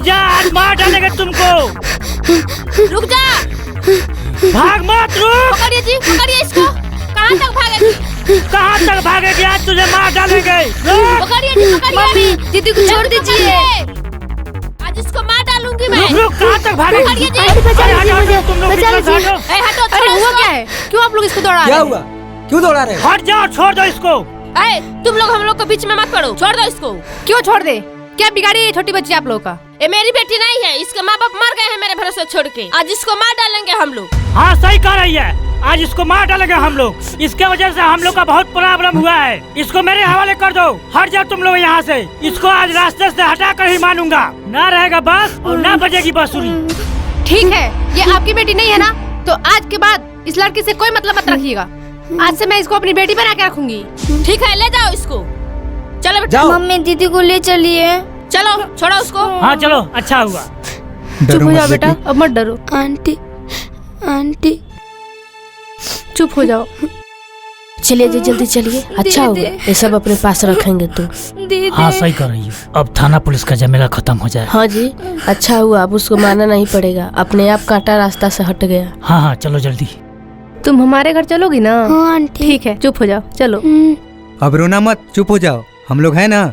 जा, आज मार डालेंगे तुमको। रुक जा। भाग मत, रुक। पकड़िए जी, पकड़िए इसको। कहाँ तक भागेगी? कहाँ तक भागेगी? आज तुझे मार डालेंगे। पकड़िए जी, पकड़िए। दीदी को छोड़ दीजिए, आज इसको मार डालूंगी मैं। रुक, कहाँ तक भागेगी? पकड़िए जी। तुम लोग हटो। अरे हुआ क्या है? क्यों आप लोग इसको दौड़ा रहे? क्या हुआ? क्यों दौड़ा रहे? हट जाओ, छोड़ दो इसको। तुम लोग हम लोग के बीच में मत पड़ो, छोड़ दो इसको। क्यों छोड़ दे? क्या बिगाड़ी है छोटी बच्ची आप लोग का? ये मेरी बेटी नहीं है, इसके माँ बाप मर गए हैं मेरे भरोसे छोड़ के। आज इसको मार डालेंगे हम लोग। हाँ सही कह रही है, आज इसको मार डालेंगे हम लोग। इसके वजह से हम लोग का बहुत प्रॉब्लम हुआ है। इसको मेरे हवाले कर दो। हट जाओ तुम लोग यहाँ से। इसको आज रास्ते से हटा कर ही मानूंगा। ना रहेगा बस और ना बजेगी बांसुरी। ठीक है, ये आपकी बेटी नहीं है ना, तो आज के बाद इस लड़की से कोई मतलब मत रखिएगा। आज से मैं इसको अपनी बेटी बना के रखूंगी। ठीक है, ले जाओ इसको। चलो बेटा। मम्मी दीदी को ले चलिए। चलो, छोड़ो उसको। हाँ चलो, अच्छा हुआ। चुप हो जाओ बेटा, अब मत डरो। आंटी, आंटी चुप हो जाओ। चलिए जी, जल्दी चलिए। अच्छा होगा, ये सब अपने पास रखेंगे तो। दीदी। हाँ सही कर रही है। अब थाना पुलिस का झमेला खत्म हो जाए। हाँ जी, अच्छा हुआ, अब उसको मारना नहीं पड़ेगा। अपने आप कांटा रास्ता से हट गया। हाँ हाँ चलो जल्दी। तुम हमारे घर चलोगी ना? हाँ आंटी। ठीक है, चुप हो जाओ, चलो। अब रोना मत, चुप हो जाओ, हम लोग हैं ना।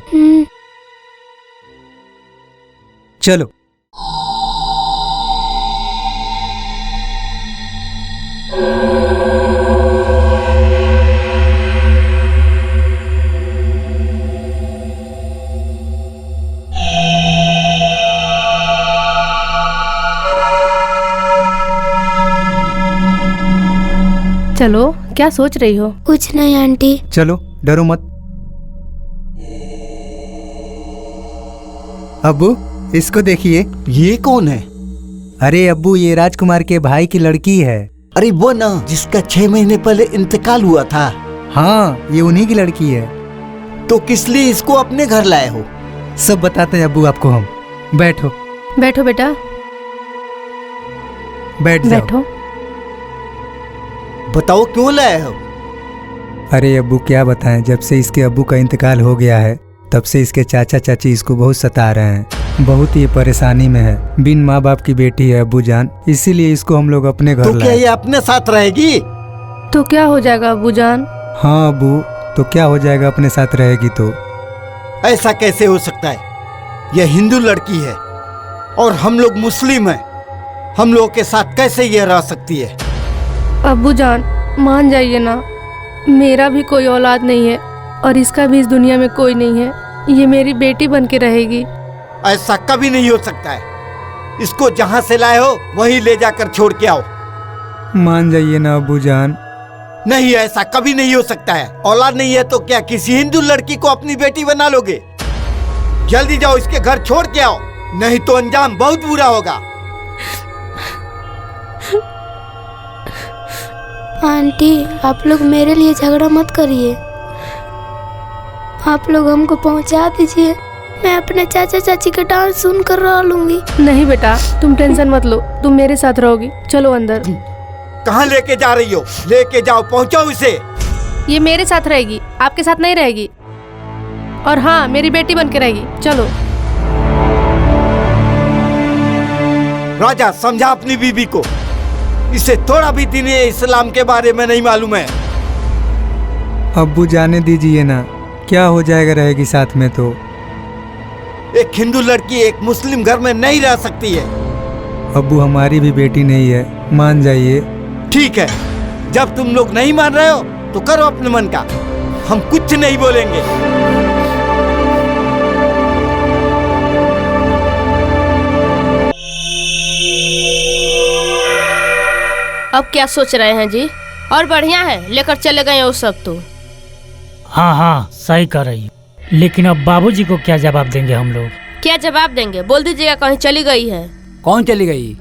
चलो। चलो, क्या सोच रही हो? कुछ नहीं आंटी। चलो, डरो मत। अब्बू, इसको देखिए। ये कौन है? अरे अब्बू, ये राजकुमार के भाई की लड़की है। अरे वो ना, जिसका 6 महीने पहले इंतकाल हुआ था। हाँ, ये उन्हीं की लड़की है। तो किस लिए इसको अपने घर लाए हो? सब बताते हैं अब्बू आपको हम। बैठो। बैठो बेटा, बैठ जाओ। बैठो। बताओ क्यों लाए हो? अरे अब्बू क्या बताएं, जब से इसके अब्बू का इंतकाल हो गया है तब से इसके चाचा चाची इसको बहुत सता रहे हैं। बहुत ही परेशानी में है। बिन माँ बाप की बेटी है अब्बू जान, इसीलिए इसको हम लोग अपने घर तो क्या लाए। ये अपने साथ रहेगी? तो क्या हो जाएगा अब्बू जान? हाँ अब्बू, तो क्या हो जाएगा, अपने साथ रहेगी तो। ऐसा कैसे हो सकता है? यह हिंदू लड़की है और हम लोग मुस्लिम हैं। हम लोगों के साथ कैसे ये रह सकती है? अब्बू जान, मान जाइए ना, मेरा भी कोई औलाद नहीं है और इसका भी इस दुनिया में कोई नहीं है। ये मेरी बेटी बन के रहेगी। ऐसा कभी नहीं हो सकता है। इसको जहाँ से लाए हो वहीं ले जाकर छोड़ के आओ। मान जाइए ना अब्बू जान। नहीं, ऐसा कभी नहीं हो सकता है। औलाद नहीं है तो क्या किसी हिंदू लड़की को अपनी बेटी बना लोगे? जल्दी जाओ, इसके घर छोड़ के आओ, नहीं तो अंजाम बहुत बुरा होगा। आंटी, आप लोग मेरे लिए झगड़ा मत करिए। आप लोग हमको पहुंचा दीजिए। मैं अपने चाचा चाची का डांस सुनकर रो लूंगी। नहीं बेटा, तुम टेंशन मत लो, तुम मेरे साथ रहोगी। चलो अंदर। कहाँ लेके जा रही हो? लेके जाओ, पहुंचाओ इसे। ये मेरे साथ रहेगी, आपके साथ नहीं रहेगी। और हाँ, मेरी बेटी बन के रहेगी। चलो। राजा, समझा अपनी बीबी को। इसे थोड़ा भी दीन इस्लाम के बारे में नहीं मालूम है। अब्बू जाने दीजिए ना, क्या हो जाएगा रहेगी साथ में तो। एक हिंदू लड़की एक मुस्लिम घर में नहीं रह सकती है। अब्बू हमारी भी बेटी नहीं है, मान जाइए। ठीक है, जब तुम लोग नहीं मान रहे हो तो करो अपने मन का, हम कुछ नहीं बोलेंगे। अब क्या सोच रहे हैं जी? और बढ़िया है, लेकर चले गए वो सब तो। हाँ हाँ सही कर रही है, लेकिन अब बाबूजी को क्या जवाब देंगे हम लोग? क्या जवाब देंगे? बोल दीजिएगा कहीं चली गई है। कौन चली गई?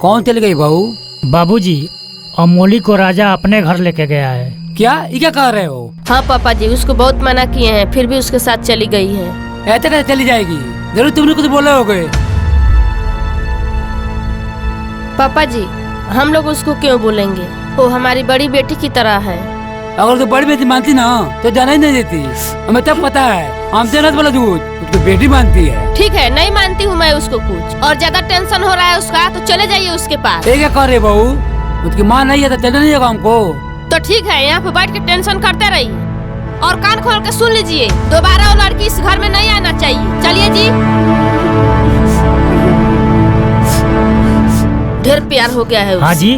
कौन चली गई बहू? बाबूजी, अमोली को राजा अपने घर लेके गया है। क्या ये क्या कह रहे हो? हाँ पापा जी, उसको बहुत मना किए हैं, फिर भी उसके साथ चली गई है। ऐसे कैसे चली जाएगी? जरूर तुमने कुछ बोले होगे। पापा जी, हम लोग उसको क्यों बोलेंगे? वो हमारी बड़ी बेटी की तरह है। अगर तू बड़ी बेटी मानती ना तो जाना ही नहीं देती। हमें तब पता है हमसे न बोला दूध तो बेटी मानती है। ठीक है, नहीं मानती हूँ मैं उसको कुछ, और ज्यादा टेंशन हो रहा है उसका तो चले जाइए उसके पास। ये क्या कर रहे बहू, उसकी माँ नहीं है तो चलने नहीं देगा हमको। तो ठीक है, यहाँ पे बैठ के टेंशन करते रहिए और कान खोल के सुन लीजिए, दोबारा वो लड़की इस घर में नहीं आना चाहिए। चलिए जी। ढेर प्यार हो गया है हाँ जी।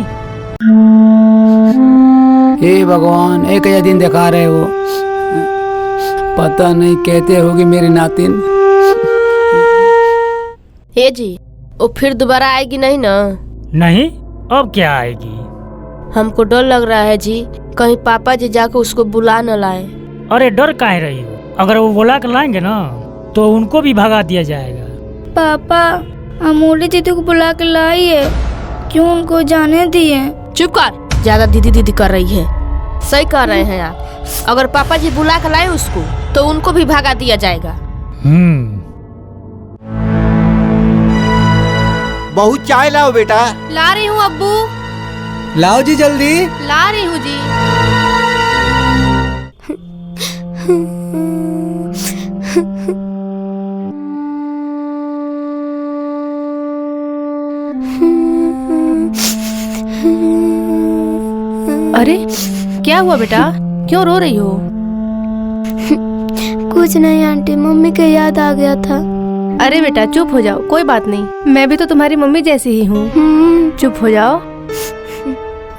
हे भगवान, एक या दिन दिखा रहे हो, पता नहीं कहते होगी मेरी नातिन। हे जी, वो फिर दोबारा आएगी नहीं ना? नहीं, अब क्या आएगी? हमको डर लग रहा है जी, कहीं पापा जी जाकर उसको बुला न लाए। अरे डर काहे रही हो, अगर वो बुला कर लाएंगे ना तो उनको भी भगा दिया जाएगा। पापा, अमोली दीदी को बुला के लाई है, क्यों उनको जाने दिए? चुप कर, ज्यादा दीदी दीदी कर रही है। सही कह रहे हैं आप, अगर पापा जी बुला कर लाए उसको तो उनको भी भगा दिया जाएगा। बहू चाय लाओ बेटा। ला रही हूँ अब्बू, लाओ जी जल्दी। ला रही हूँ जी। अरे क्या हुआ बेटा, क्यों रो रही हो? कुछ नहीं आंटी, मम्मी के याद आ गया था। अरे बेटा चुप हो जाओ, कोई बात नहीं, मैं भी तो तुम्हारी मम्मी जैसी ही हूँ। चुप हो जाओ,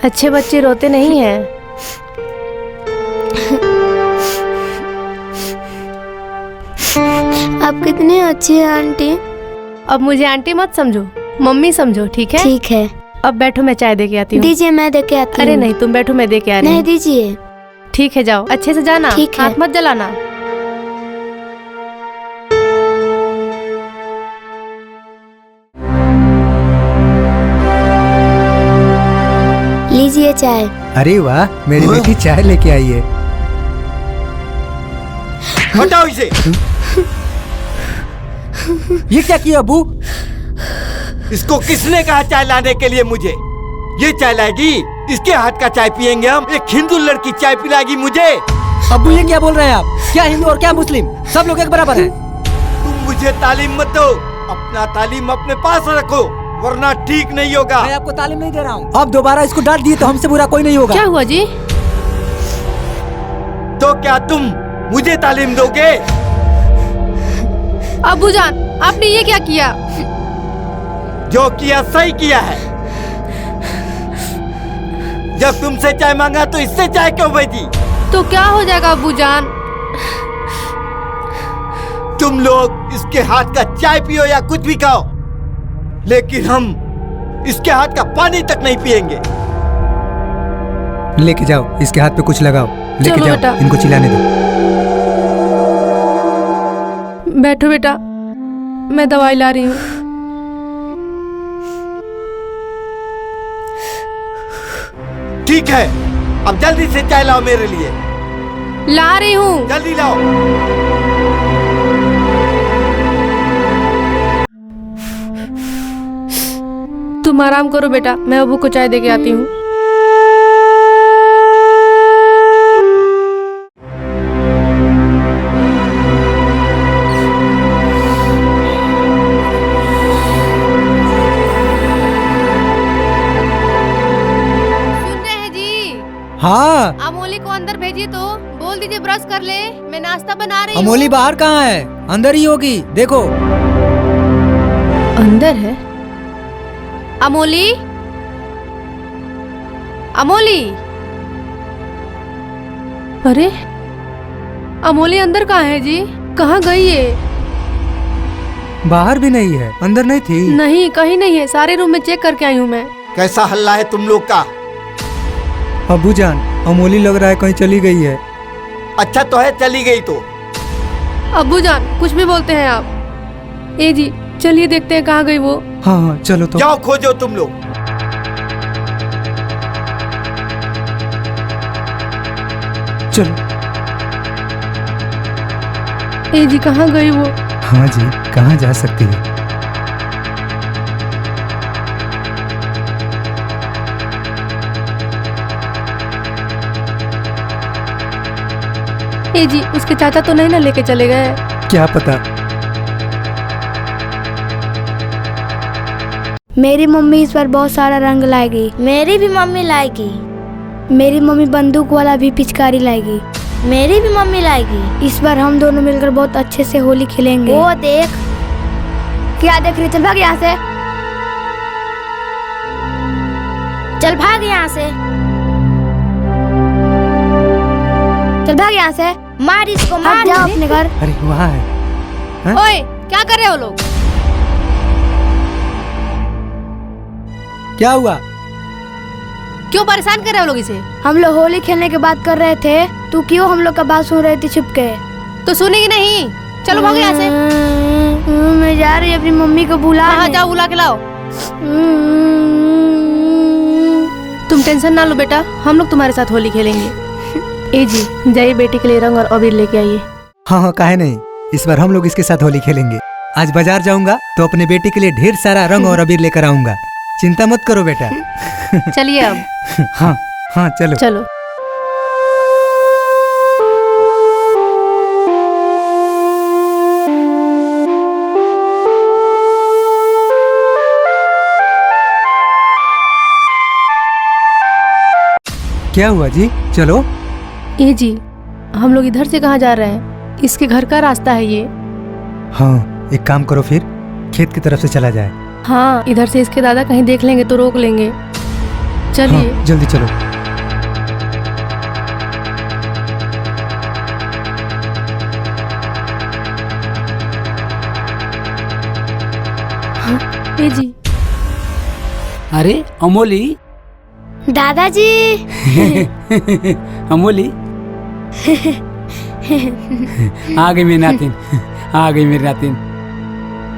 अच्छे बच्चे रोते नहीं हैं। आप कितनी अच्छी हैं आंटी। अब मुझे आंटी मत समझो, मम्मी समझो, ठीक है? ठीक है। अब बैठो, मैं चाय दे के आती हूँ। दीजिए, मैं दे के आती हूँ। अरे नहीं, तुम बैठो, मैं दे के आ रही नहीं, हूँ। दीजिए। ठीक है, जाओ, अच्छे से जाना, ठीक है। हाथ मत जलाना। लीजिए चाय। अरे वाह, मेरी बेटी चाय लेके आई है। हटाओ इसे। ये क्या किया अबू? इसको किसने कहा चाय लाने के लिए मुझे? ये चाय लाएगी? इसके हाथ का चाय पियेंगे हम? एक हिंदू लड़की चाय पिलाएगी मुझे? अबू ये क्या बोल रहे हैं आप? क्या हिंदू और क्या मुस्लिम, सब लोग एक बराबर हैं। तुम मुझे तालीम मत दो, अपना तालीम अपने पास रखो वरना ठीक नहीं होगा। मैं आपको तालीम नहीं दे रहा हूँ। अब दोबारा इसको डांट दिए तो हमसे बुरा कोई नहीं होगा। क्या हुआ जी? तो क्या तुम मुझे तालीम दोगे? अब्बू जान, आपने ये क्या किया? जो किया सही किया है। जब तुमसे चाय मांगा तो इससे चाय क्यों भेजी? तो क्या हो जाएगा अब्बू जान? तुम लोग इसके हाथ का चाय पियो या कुछ भी खाओ, लेकिन हम इसके हाथ का पानी तक नहीं पिएंगे। लेके जाओ, इसके हाथ पे कुछ लगाओ, लेके चलो जाओ, बेटा। इनको चिल्लाने दो। बैठो बेटा, मैं दवाई ला रही हूँ। ठीक है, अब जल्दी से चाय लाओ मेरे लिए। ला रही हूँ। जल्दी लाओ। तुम आराम करो बेटा, मैं अब्बू को चाय दे के आती हूँ। सुन रहे हैं जी? हाँ, अमोली को अंदर भेजिए, तो बोल दीजिए ब्रश कर ले, मैं नाश्ता बना रही हूँ। अमोली बाहर कहाँ है? अंदर ही होगी, देखो। अंदर है? अमोली, अमोली, अरे अमोली अंदर कहाँ है जी? कहाँ गई है? बाहर भी नहीं है, अंदर नहीं थी। नहीं, कहीं नहीं है, सारे रूम में चेक करके आई हूँ मैं। कैसा हल्ला है तुम लोग का? अबू जान, अमोली लग रहा है कहीं चली गई है। अच्छा तो है, चली गई तो। अब्बू जान, कुछ भी बोलते हैं आप। ए जी, चलिए देखते हैं कहाँ गई वो। हाँ हाँ, चलो तो। जाओ खोजो तुम लोग। चलो। ए जी, कहाँ गई वो? हाँ जी, कहाँ जा सकती है? ए जी, उसके चाचा तो नहीं ना लेके चले गए? क्या पता। मेरी मम्मी इस बार बहुत सारा रंग लाएगी। मेरी भी मम्मी लाएगी। मेरी मम्मी बंदूक वाला भी पिचकारी लाएगी। मेरी भी मम्मी लाएगी। इस बार हम दोनों मिलकर बहुत अच्छे से होली खेलेंगे। वो देख, क्या देख रही? चल भाग यहाँ से। चल भाग यहाँ से। चल भाग यहाँ से। मार इसको, हट मार। जाओ अपने घर। अरे वहाँ है। ओए, क्या कर रहे हो लोग? क्या हुआ? क्यों परेशान कर रहे हो लोग इसे? हम लोग होली खेलने की बात कर रहे थे, तू क्यों हम लोग का बात सुन रही थी छुप के? तो सुनेगी नहीं? चलो भागो यहाँ से। मैं जा रही अपनी मम्मी को बुला। हाँ, जाओ बुला के लाओ। तुम टेंशन ना लो बेटा, हम लोग तुम्हारे साथ होली खेलेंगे। ए जी, जाइए बेटी के लिए रंग और अबीर लेके आइए। हाँ हाँ, काहे नहीं, इस बार हम लोग इसके साथ होली खेलेंगे। आज बाजार जाऊंगा तो अपने बेटी के लिए ढेर सारा रंग और अबीर लेकर आऊंगा। चिंता मत करो बेटा। चलिए अब। हाँ हाँ, चलो चलो। क्या हुआ जी? चलो। ए जी, हम लोग इधर से कहाँ जा रहे हैं? इसके घर का रास्ता है ये। हाँ, एक काम करो, फिर खेत की तरफ से चला जाए। हाँ, इधर से इसके दादा कहीं देख लेंगे तो रोक लेंगे। चलिए। हाँ, जल्दी चलो। ए जी। अरे अमोली। दादाजी। अमोली। आ गई मेरी नातिन, आ गई मेरी नातिन।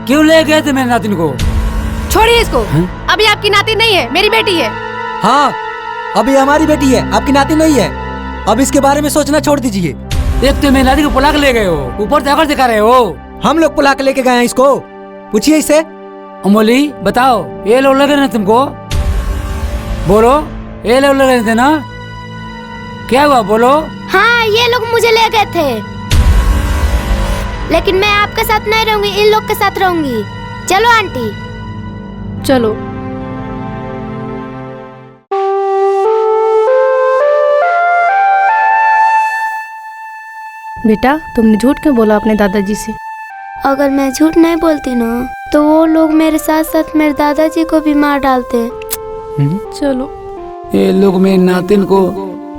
क्यों ले गए थे मेरी नातिन को? छोड़िए इसको। अभी आपकी नाती नहीं है, मेरी बेटी है। हाँ, अभी हमारी बेटी है, आपकी नाती नहीं है। अब इसके बारे में सोचना छोड़ दीजिए। एक तो मेरी नाती को पुला के ले गए हो, ऊपर से आकर दिखा रहे हो। हम लोग पुला के लेके गए हैं इसको, पूछिए इसे। अमोली बताओ, ये लोग लगे ना तुमको? बोलो, ये लोग लगे थे ना? क्या हुआ बोलो? हाँ, ये लोग मुझे ले गए थे, लेकिन मैं आपके साथ नहीं रहूंगी, इन लोग के साथ रहूंगी। चलो आंटी। चलो। बेटा, तुमने झूठ क्यों बोला अपने दादाजी से? अगर मैं झूठ नहीं बोलती ना, तो वो लोग मेरे साथ साथ मेरे दादाजी को भी मार डालते। चलो। ये लोग मेरी नातिन को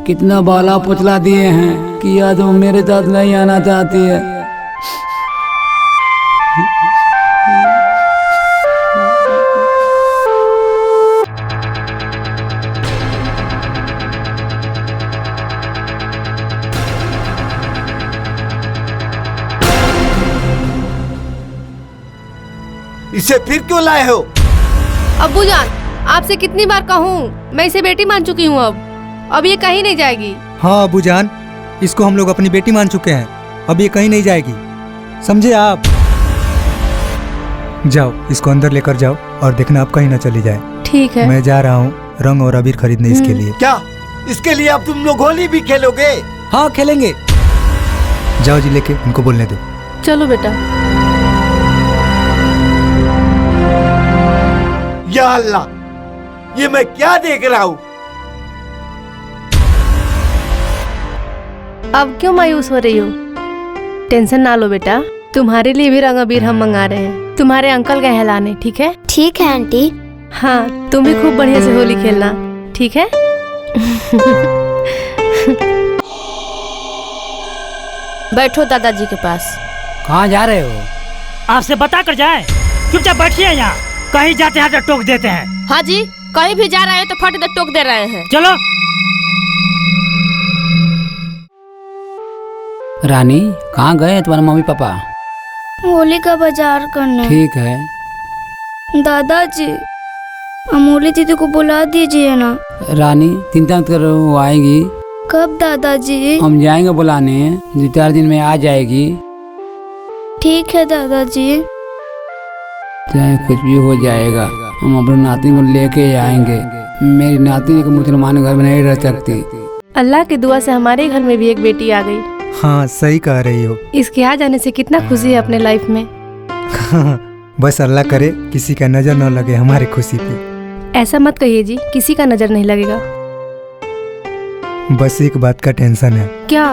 कितना बाला पुचला दिए हैं कि याद वो मेरे साथ नहीं आना चाहती है। इसे फिर क्यों लाए हो? अब्बू जान, आपसे कितनी बार कहूँ, मैं इसे बेटी मान चुकी हूँ। अब ये कहीं नहीं जाएगी। हाँ अबू जान, इसको हम लोग अपनी बेटी मान चुके हैं, अब ये कहीं नहीं जाएगी, समझे आप? जाओ, इसको अंदर लेकर जाओ और देखना आप कहीं ना चली जाए। ठीक है। मैं जा रहा हूँ रंग और अबीर खरीदने इसके लिए। क्या इसके लिए अब तुम लोग होली भी खेलोगे? हाँ खेलेंगे। जाओ जी, लेके उनको बोलने दो। चलो बेटा। या अल्लाह, ये मैं क्या देख रहा हूँ? अब क्यों मायूस हो रही हो? टेंशन ना लो बेटा, तुम्हारे लिए भी रंग अबीर हम मंगा रहे हैं, तुम्हारे अंकल गए हैं लाने। ठीक है? ठीक है आंटी। हाँ, तुम भी खूब बढ़िया से होली खेलना, ठीक है? बैठो दादाजी के पास। कहाँ जा रहे हो? आपसे बता कर जाए, चुपचाप बैठिए यहाँ, कहीं जाते हैं तो टोक देते हैं। हाँ जी, कहीं भी जा रहे हैं तो फट दे टोक दे रहे हैं। चलो। रानी, कहाँ गए तुम्हारे मम्मी पापा? होली का बाजार करने। ठीक है। दादाजी, अमोली दीदी को बुला दीजिए ना। रानी चिंता मत करो, वो आएगी। कब दादाजी? हम जाएंगे बुलाने, 2-4 दिन में आ जाएगी। ठीक है दादाजी। चाहे कुछ भी हो जाएगा, हम अपने नाती को लेके आएंगे। मेरी नाती एक मुसलमान घर में नहीं रह सकती। अल्लाह की दुआ से हमारे घर में भी एक बेटी आ गई। हाँ सही कह रही हो। इसके आ जाने से कितना खुशी है अपने लाइफ में। बस अल्लाह करे किसी का नजर न लगे हमारी खुशी पे। ऐसा मत कहिए जी, किसी का नजर नहीं लगेगा। बस एक बात का टेंशन है। क्या?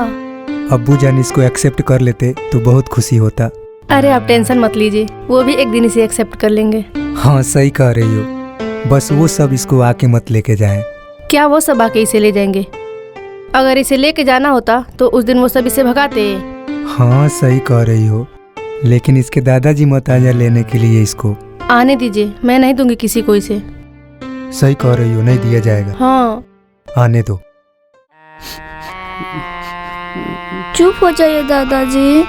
अब्बू जान इसको एक्सेप्ट कर लेते तो बहुत खुशी होता। अरे आप टेंशन मत लीजिए, वो भी एक दिन इसे एक्सेप्ट कर लेंगे। हाँ सही कह रही हो। बस वो सब इसको आके मत लेके जाएं। क्या वो सब आके इसे ले जाएंगे? अगर इसे लेके जाना होता तो उस दिन वो सब इसे भगाते। हाँ सही कह रही हो, लेकिन इसके दादाजी मत आ जाए लेने के लिए इसको। आने दीजिए, मैं नहीं दूंगी किसी को इसे। सही कह रही हो, नहीं दिया जाएगा। हाँ आने दो। चुप हो जाइए दादाजी।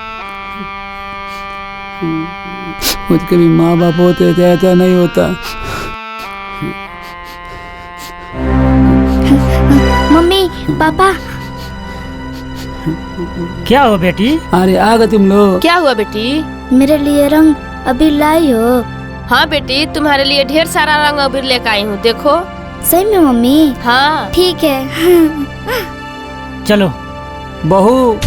उसके भी माँ बाप होते थे, ऐसा नहीं होता। Mummy papa. क्या हो बेटी? अरे आ गए तुम लोग। क्या हुआ बेटी? मेरे लिए रंग अभी लाई हो? हाँ बेटी, तुम्हारे लिए ढेर सारा रंग अबीर लेकर आई हूँ, देखो। सही में मम्मी? हाँ ठीक है। चलो। बहू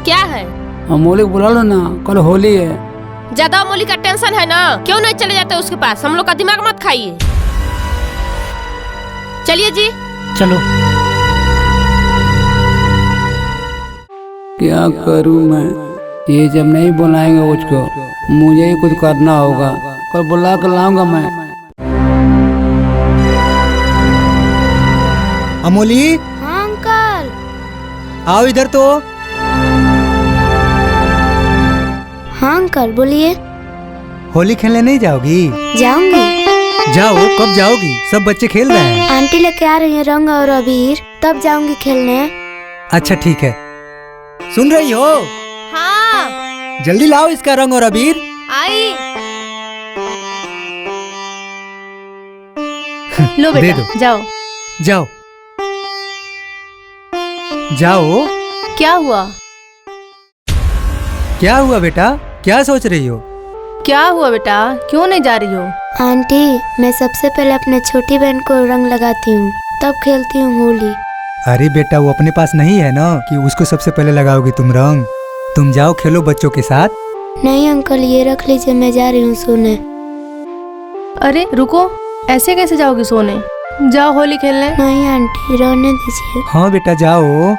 क्या है? अमोली को बुला लो ना, कल होली है। ज्यादा अमोली का टेंशन है ना, क्यों नहीं चले जाते उसके पास? हम लोग का दिमाग मत खाइए। चलिए जी। चलो। क्या करूं मैं? ये जब नहीं बुलाएंगे उसको, मुझे ही कुछ करना होगा। कल बुला कर लाऊंगा मैं। अमोली हाँ अंकल। आओ इधर तो। हाँ अंकल बोलिए। होली खेलने नहीं जाओगी? जाऊंगी। जाओ, कब जाओगी? सब बच्चे खेल रहे हैं। आंटी लेके आ रही है रंग और अबीर, तब जाऊंगी खेलने। अच्छा ठीक है। सुन रही हो? हाँ जल्दी लाओ इसका रंग और अबीर। आई। लो दे बेटा दो। जाओ। जाओ जाओ। क्या हुआ? क्या हुआ बेटा? क्या सोच रही हो? क्या हुआ बेटा, क्यों नहीं जा रही हो? आंटी मैं सबसे पहले अपने छोटी बहन को रंग लगाती हूँ, तब खेलती हूँ होली। अरे बेटा वो अपने पास नहीं है ना कि उसको सबसे पहले लगाओगी तुम रंग। तुम जाओ खेलो बच्चों के साथ। नहीं अंकल ये रख लीजिए, मैं जा रही हूँ सोने। अरे रुको, ऐसे कैसे जाओगी सोने? जाओ होली खेलने। नहीं आंटी रहने दीजिए। हाँ बेटा जाओ।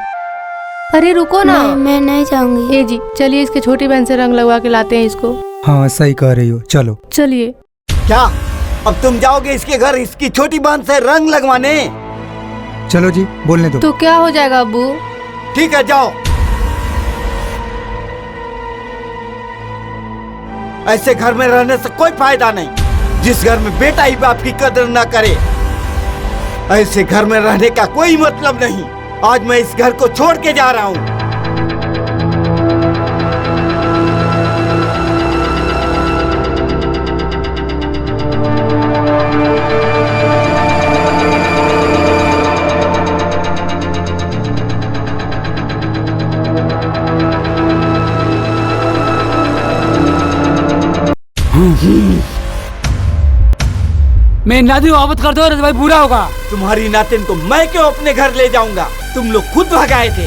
अरे रुको ना। नहीं मैं नहीं जाऊंगी। ए जी चलिए, इसके छोटी बहन से रंग लगवा के लाते हैं इसको। हाँ सही कह रही हो, चलो। चलिए। क्या अब तुम जाओगे इसके घर इसकी छोटी बहन से रंग लगवाने? चलो जी, बोलने दो। तो क्या हो जाएगा अब्बू? ठीक है जाओ। ऐसे घर में रहने से कोई फायदा नहीं, जिस घर में बेटा ही बाप की कदर न करे। ऐसे घर में रहने का कोई मतलब नहीं। आज मैं इस घर को छोड़ के जा रहा हूँ। मैं नाती वापस कर दो, भाई बुरा होगा। तुम्हारी नातिन को मैं क्यों अपने घर ले जाऊंगा? तुम लोग खुद भगाए थे,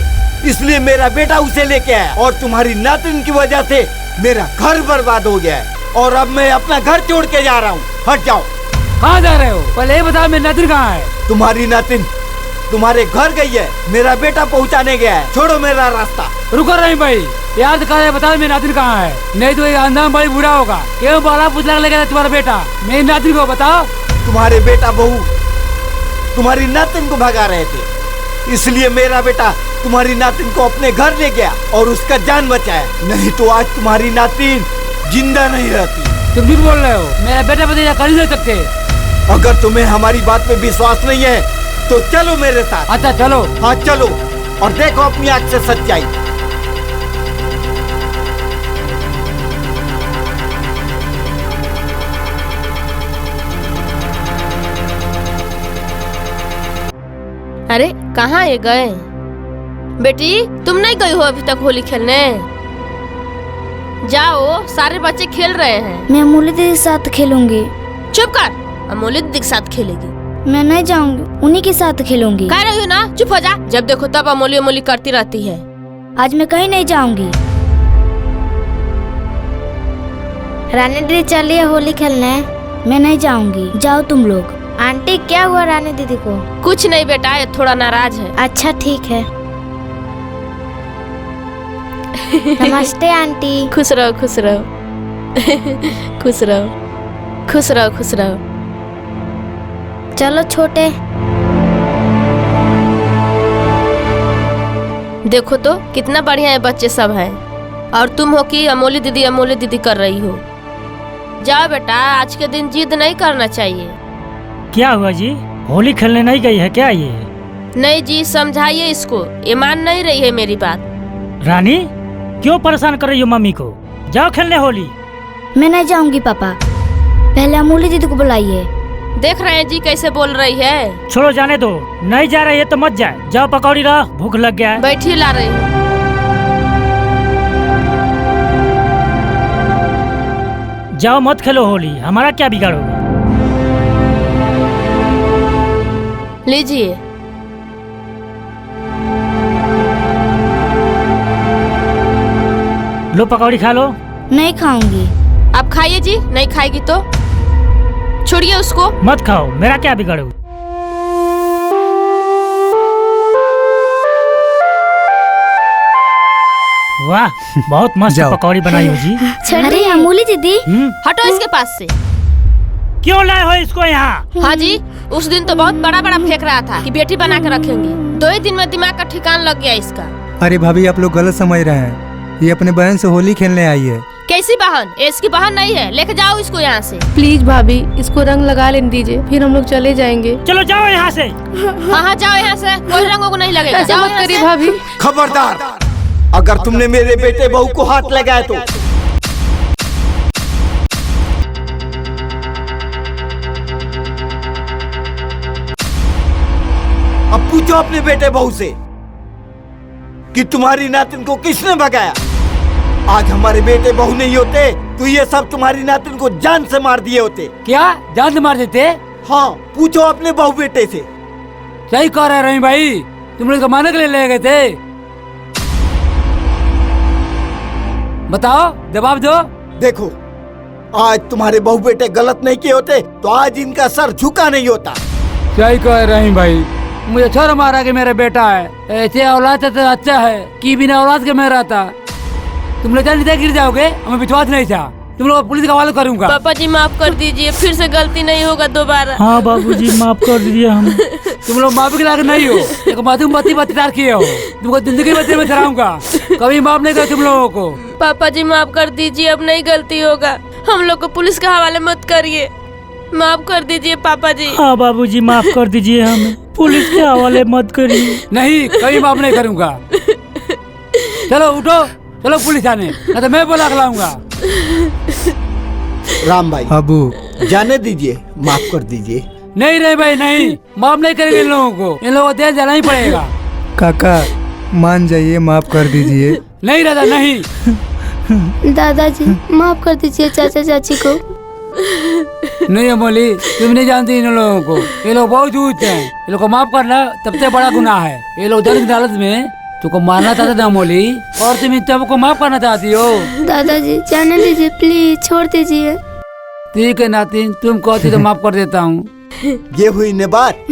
इसलिए मेरा बेटा उसे लेके आया और तुम्हारी नातिन की वजह से मेरा घर बर्बाद हो गया है। और अब मैं अपना घर छोड़ के जा रहा हूँ। हट जाओ। कहाँ जा रहे हो? पहले ये बताओ मेरी नातिन कहाँ है? तुम्हारी नातिन तुम्हारे घर गई है, मेरा बेटा पहुँचाने गया है। छोड़ो मेरा रास्ता। रुको रही भाई, याद कर बताओ मेरी नातिन कहाँ है, नहीं तो ये अंजाम बड़ी बुरा होगा। क्यों बाला पुछला लेके तुम्हारा बेटा? मेरी नातिन को बताओ। तुम्हारे बेटा बहू तुम्हारी नातिन को भगा रहे थे, इसलिए मेरा बेटा तुम्हारी नातिन को अपने घर ले गया और उसका जान बचाया। नहीं तो आज तुम्हारी नातिन जिंदा नहीं रहती। तुम भी बोल रहे हो? मेरा बेटा भतीजा कर ही नहीं सकते। अगर तुम्हें हमारी बात पे विश्वास नहीं है तो चलो मेरे साथ। अच्छा चलो। हाँ चलो और देखो अपनी आँख से सच्चाई। अरे कहाँ ये गए? बेटी तुम नहीं गई हो अभी तक होली खेलने? जाओ, सारे बच्चे खेल रहे हैं। मैं अमूल्य दीदी के साथ खेलूंगी। चुप कर, अमूल्य दीदी के साथ खेलेगी? मैं नहीं जाऊंगी, उन्हीं के साथ खेलूंगी। कह रही हूँ ना, चुप हो जा। जब देखो तब अमोली अमोली करती रहती है। आज मैं कहीं नहीं जाऊंगी। रानी दीदी चलिए होली खेलने। मैं नहीं जाऊंगी, जाओ तुम लोग। आंटी क्या हुआ रानी दीदी को? कुछ नहीं बेटा, ये थोड़ा नाराज है। अच्छा ठीक है। नमस्ते आंटी। खुश रहो खुश रहो खुश रहो खुश रहो खुश रहो। चलो छोटे। देखो तो कितना बढ़िया है, बच्चे सब हैं। और तुम हो कि अमोली दीदी कर रही हो। जाओ बेटा, आज के दिन जिद नहीं करना चाहिए। क्या हुआ जी, होली खेलने नहीं गई है क्या ये? नहीं जी, समझाइए इसको, ये मान नहीं रही है मेरी बात। रानी क्यों परेशान कर रही हो मम्मी को? जाओ खेलने होली। मैं नहीं जाऊंगी पापा, पहले अमोली दीदी को बुलाइए। देख रहे हैं जी कैसे बोल रही है। छोड़ो जाने दो, नहीं जा रही है तो मत जाए। जाओ पकौड़ी रहो, भूख लग गया है। बैठी ला रही हूँ। जाओ मत खेलो होली, हमारा क्या बिगाड़ोगे? लीजिए। लो पकौड़ी खा लो। नहीं खाऊंगी। आप खाइए जी, नहीं खाएगी तो छोड़िए उसको। मत खाओ, मेरा क्या बिगाड़ोगे? वाह, बहुत मस्त जाओ। पकौड़ी बनाई हो जी। अरे अमोली दीदी, हटो इसके पास से। क्यों लाए हो इसको यहाँ? हाँ जी, उस दिन तो बहुत बड़ा बड़ा फेंक रहा था कि बेटी बना के रखेंगे। 2 ही दिन में दिमाग का ठिकाना लग गया इसका। अरे भाभी आप लोग गलत समझ रहे हैं, ये अपने बहन से होली खेलने आई है। कैसी बहन? इसकी बहन नहीं है, लेके जाओ इसको यहाँ से। प्लीज भाभी, इसको रंग लगा लेने दीजिए, फिर हम लोग चले जाएंगे। चलो जाओ यहाँ से। हाँ जाओ यहाँ से, कोई रंगों को नहीं लगेगा। ऐसा जाओ मत यहाँ करिए से। भाभी। खबरदार, अगर तुमने मेरे बेटे बहू को हाथ लगाया तो अब पूछो अपने बेटे बहू से कि तुम्हारी नातिन को किसने भगाया। आज हमारे बेटे बहू नहीं होते तो ये सब तुम्हारी नातिन को जान से मार दिए होते। क्या जान से मार देते? हाँ, पूछो अपने बहू बेटे से। सही कह रहे रही भाई, तुम लोग मारने के लिए ले गए थे। बताओ, जवाब दो। देखो, आज तुम्हारे बहू बेटे गलत नहीं किए होते तो आज इनका सर झुका नहीं होता। सही कह रही भाई, मुझे छोड़ मारा कि मेरा बेटा है। ऐसे औलाद तो अच्छा है कि बिना औलाद के मैं रहता। तुम लोग जान गिर जाओगे, हमें विश्वास नहीं था। तुम लोग पुलिस का हवाले करूंगा। पापा जी माफ कर दीजिए, फिर से गलती नहीं होगा दोबारा। हाँ बाबूजी माफ कर दीजिए हम। तुम लोग माफी के लायक नहीं हो। एक मासूम बत्ती बत्तीदार किए हो, तुमको जिंदगी बच्चे में चढ़ाऊंगा। कभी माफ नहीं कर तुम लोगों को। पापा जी माफ कर दीजिए, अब नहीं गलती होगा। हम लोग को पुलिस के हवाले मत करिए, माफ कर दीजिए पापा जी। हाँ बाबूजी माफ कर दीजिए हमें, पुलिस के हवाले मत करिए। नहीं, कभी माफ नहीं करूंगा। चलो उठो, चलो पुलिस आने, नहीं तो मैं बुला के लाऊंगा। राम भाई, अबू जाने दीजिए, माफ कर दीजिए। नहीं नहीं भाई नहीं, माफ नहीं करेंगे इन लोगों को। इन लोगों को जेल जाना ही पड़ेगा। काका मान जाइए, माफ कर दीजिए। नहीं दादा नहीं। दादाजी माफ कर दीजिए चाचा चाची को। नहीं अमोली, तुम नहीं जानती इन लोगों को। ये लोग बहुत झूठ हैं। ये लोग को माफ करना सबसे बड़ा गुनाह है। ये लोग दर्द अदालत में तुमको मारना चाहते थे अमोली, और तुम इन सबको माफ करना चाहती हो। दादाजी जाने दीजिए, प्लीज छोड़ दीजिए। ठीक है नातिन, तुम कहती तो माफ कर देता हूँ। ये हुई न बात।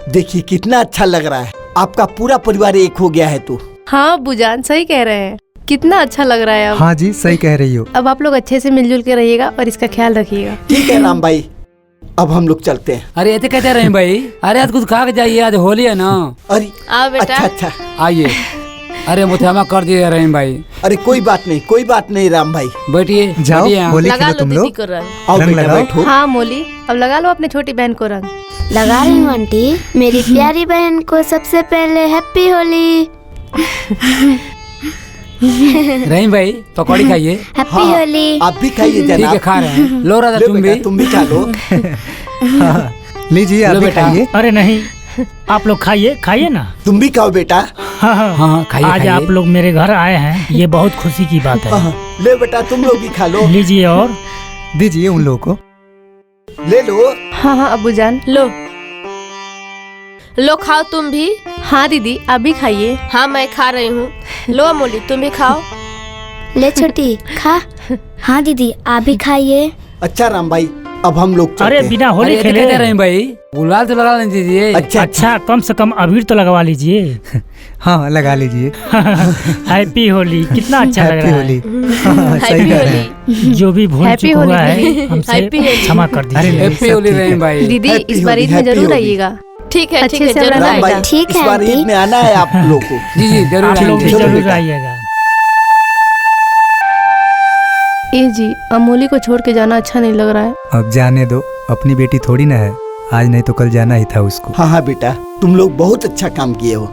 देखिए कितना अच्छा लग रहा है, आपका पूरा परिवार एक हो गया है। तो हाँ बुजान सही कह रहे हैं, कितना अच्छा लग रहा है। अब हाँ जी सही कह रही हो। अब आप लोग अच्छे से मिलजुल के रहिएगा और इसका ख्याल रखिएगा। ठीक है राम भाई, अब हम लोग चलते हैं। अरे ऐसे कहते रहे भाई। अरे आज कुछ खा के जाइए, आज होली है ना। अरे आओ बेटा। अच्छा अच्छा, आइए। अरे मुझे क्षमा कर दिए रहीम भाई। अरे कोई बात नहीं, कोई बात नहीं राम भाई। बैठिए, जाओ बैठिए यहाँ। होली लगा खेलो लो तुम दीदी लोग। को रंग। आओ रंग बेटा लगाओ। बैठो। हाँ मोली, अब लगा लो अपने छोटी बहन को रंग। लगा रही हूँ आंटी। मेरी प्यारी बहन को सबसे पहले हैप्पी होली। रहीम भाई पकौड़ी खाइए। हैप्पी होली। आप भी खाइए ठीक है, जनाब। खा रहे हैं। लो राजा लो तुम बेटा, भी। तुम भी खा लो। हाँ, लीजिए आप लो भी बेटा। खाइए। अरे नहीं, आप लोग खाइए, खाइए ना। तुम भी खाओ बेटा। हाँ हाँ हाँ खाइए आज खाइए। आप लोग मेरे घर आए हैं, ये बहुत खुशी की बात है। ले बेटा, तुम लोग भी खा लो। लीजिए और दीजिए उन लोगों को। ले लो। हाँ हाँ अब्बूजान लो लो खाओ तुम भी। हाँ दीदी आप भी खाइए। हाँ मैं खा रही हूँ। लो अमोली तुम भी खाओ। ले छोटी खा। हाँ दीदी आप भी खाइए। अच्छा राम भाई, अब हम लोग चलते अरे हैं। बिना होली अरे खेले। कहते रहे भाई, गुलाल तो लगा लेने दीजिए। अच्छा अच्छा कम से कम अबीर तो लगवा लीजिए। हाँ लगा लीजिए। हैप्पी होली। कितना अच्छा लग हैप्पी रहा होली। है। हाँ, सही हैप्पी कह रहे होली। हैं। जो भी भूल हैप्पी चूक होली हुआ दीदी। है हमसे हैप्पी होली। क्षमा कर अरे दीजिए। नहीं, हैप्पी सब होली ठीक रहीम है। भाई। दीदी हैप्पी इस बार होली, ईद में हैप्पी जरूर होली। आइएगा। ठीक है अच्छे ठीक है से जरूर अपना राम भाई, आएगा। ठीक इस है बार आंटी। ईद में आना है आप लोग को। जी जी जरूर आप लोग भी आएंगे। चलो जरूर बेटा। आइएगा। ए जी अमोली को छोड़ के जाना अच्छा नहीं लग रहा है। अब जाने दो, अपनी बेटी थोड़ी ना है, आज नहीं तो कल जाना ही था उसको। हाँ हाँ बेटा, तुम लोग बहुत अच्छा काम किए हो।